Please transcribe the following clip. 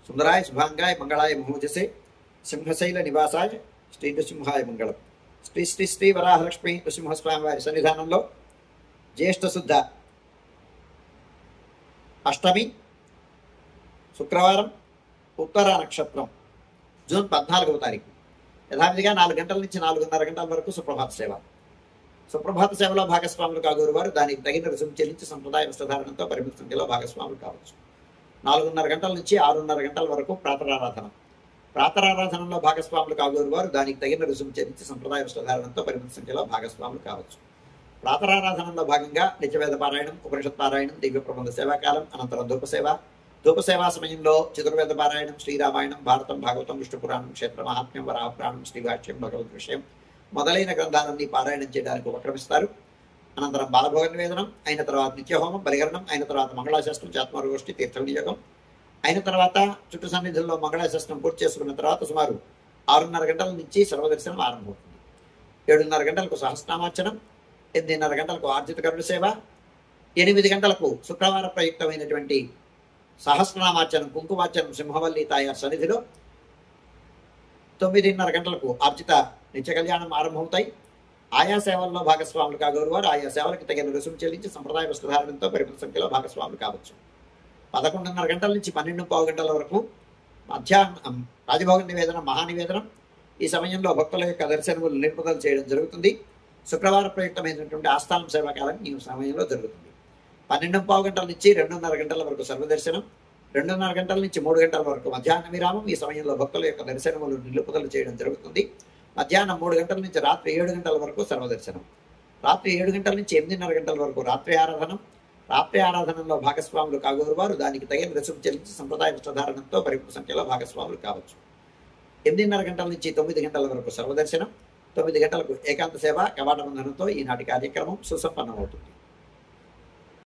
సుందరాయ శుభాంగాయ మంగళాయ మహోజసే సింహశైల నివాసాయ శ్రీ నృసింహాయ మంగళం. శ్రీ శ్రీ శ్రీ వరాహలక్ష్మి నృసింహస్వామి వారి సన్నిధానంలో జ్యేష్ఠ శుద్ధ అష్టమి శుక్రవారం ఉత్తర నక్షత్రం జూన్ 14వ తారీఖు యథావిధిగా 4 గంటల నుంచి 4:30 గంటల వరకు సుప్రభాత సేవ. సుప్రభాత సేవలో భాగస్వాములు కాగోరు వారు దానికి తగిన రుసుము చెల్లించి సంప్రదాయ వస్త్రధారణతో పరిమిత సంఖ్యలో భాగస్వాములు కావచ్చు. 4:30 గంటల నుంచి 6:30 గంటల వరకు ప్రాతరారాధన. ప్రాతరారాధనలో భాగస్వాములు కాగోరు వారు దానికి తగిన రుసుము చెల్లించి సంప్రదాయ వస్త్రధారణతో పరిమిత సంఖ్యలో భాగస్వాములు కావచ్చు. ప్రాతరారాధనలో భాగంగా నిత్యవేద పారాయణం, ఉపనిషత్ పారాయణం, దివ్య ప్రబంధ సేవాకాలం, అనంతరం ధూపసేవా సమయంలో చతుర్వేద పారాయణం, శ్రీరామాయణం, భారతం, భాగవతం, విష్ణు పురాణం, క్షేత్ర మహాత్మ్యం, వరాహపురాణం, శ్రీభాష్యం, భగవద్ విషయం మొదలైన గ్రంథాలన్నీ పారాయణం చేయడానికి ఉపక్రమిస్తారు. అనంతరం బాలభోగ నివేదనం అయిన తర్వాత నిత్యహోమం, బలిహరణం అయిన తర్వాత మంగళాశాస్త్రం, జాత్మరుగోష్ఠి, తీర్థ వినియోగం అయిన తర్వాత చుట్టు సన్నిధుల్లో మంగళాశాస్త్రం పూర్తి చేసుకున్న తర్వాత సుమారు 6:30 గంటల నుంచి సర్వదర్శనం ఆరంభమవుతుంది. 7:30 గంటలకు సహస్రనామార్చనం, 8:30 గంటలకు ఆర్జిత కరుణ సేవ, 8 గంటలకు శుక్రవార ప్రయుక్తమైనటువంటి సహస్రనామార్చనం, కుంకుమార్చనం సింహవల్లి తాయార్ సన్నిధిలో, 9:30 గంటలకు ఆర్జిత నిత్య కళ్యాణం ఆరంభమవుతాయి. ఆయా సేవల్లో భాగస్వాములు కాగోరు వారు ఆయా సేవలకు తగిన రుసుము చెల్లించి సంప్రదాయ వస్త్రధారణంతో పరిమిత సంఖ్యలో భాగస్వాములు కావచ్చు. 11:30 గంటల నుంచి 12:15 గంటల వరకు మధ్యాహ్నం రాజభోగ నివేదనం, మహానివేదనం. ఈ సమయంలో భక్తుల యొక్క దర్శనములు నిలుపుదల చేయడం జరుగుతుంది. శుక్రవార ప్రయుక్తమైనటువంటి ఆస్థానం సేవాకాలం ఈ సమయంలో జరుగుతుంది. 12:15 గంటల నుంచి 2:30 గంటల వరకు సర్వదర్శనం, 2:30 గంటల నుంచి 3 గంటల వరకు మధ్యాహ్న విరామం. ఈ సమయంలో భక్తుల యొక్క దర్శనములు నిలుపుదల చేయడం జరుగుతుంది. మధ్యాహ్నం 3 గంటల నుంచి రాత్రి 7 గంటల వరకు సర్వదర్శనం, రాత్రి 7 గంటల నుంచి 8:30 గంటల వరకు రాత్రి ఆరాధనం. రాత్రి ఆరాధనలో భాగస్వాములు కాగోరు వారు దానికి తగిన రుసుము చెల్లించి సంప్రదాయ వస్త్రధారణంతో పరిమిత సంఖ్యలో భాగస్వాములు కావచ్చు. 8:30 గంటల నుంచి 9 గంటల వరకు సర్వదర్శనం, 9 గంటలకు ఏకాంత సేవ కవాట బంధనంతో ఈనాటి కార్యక్రమం సుసంపన్నమవుతుంది.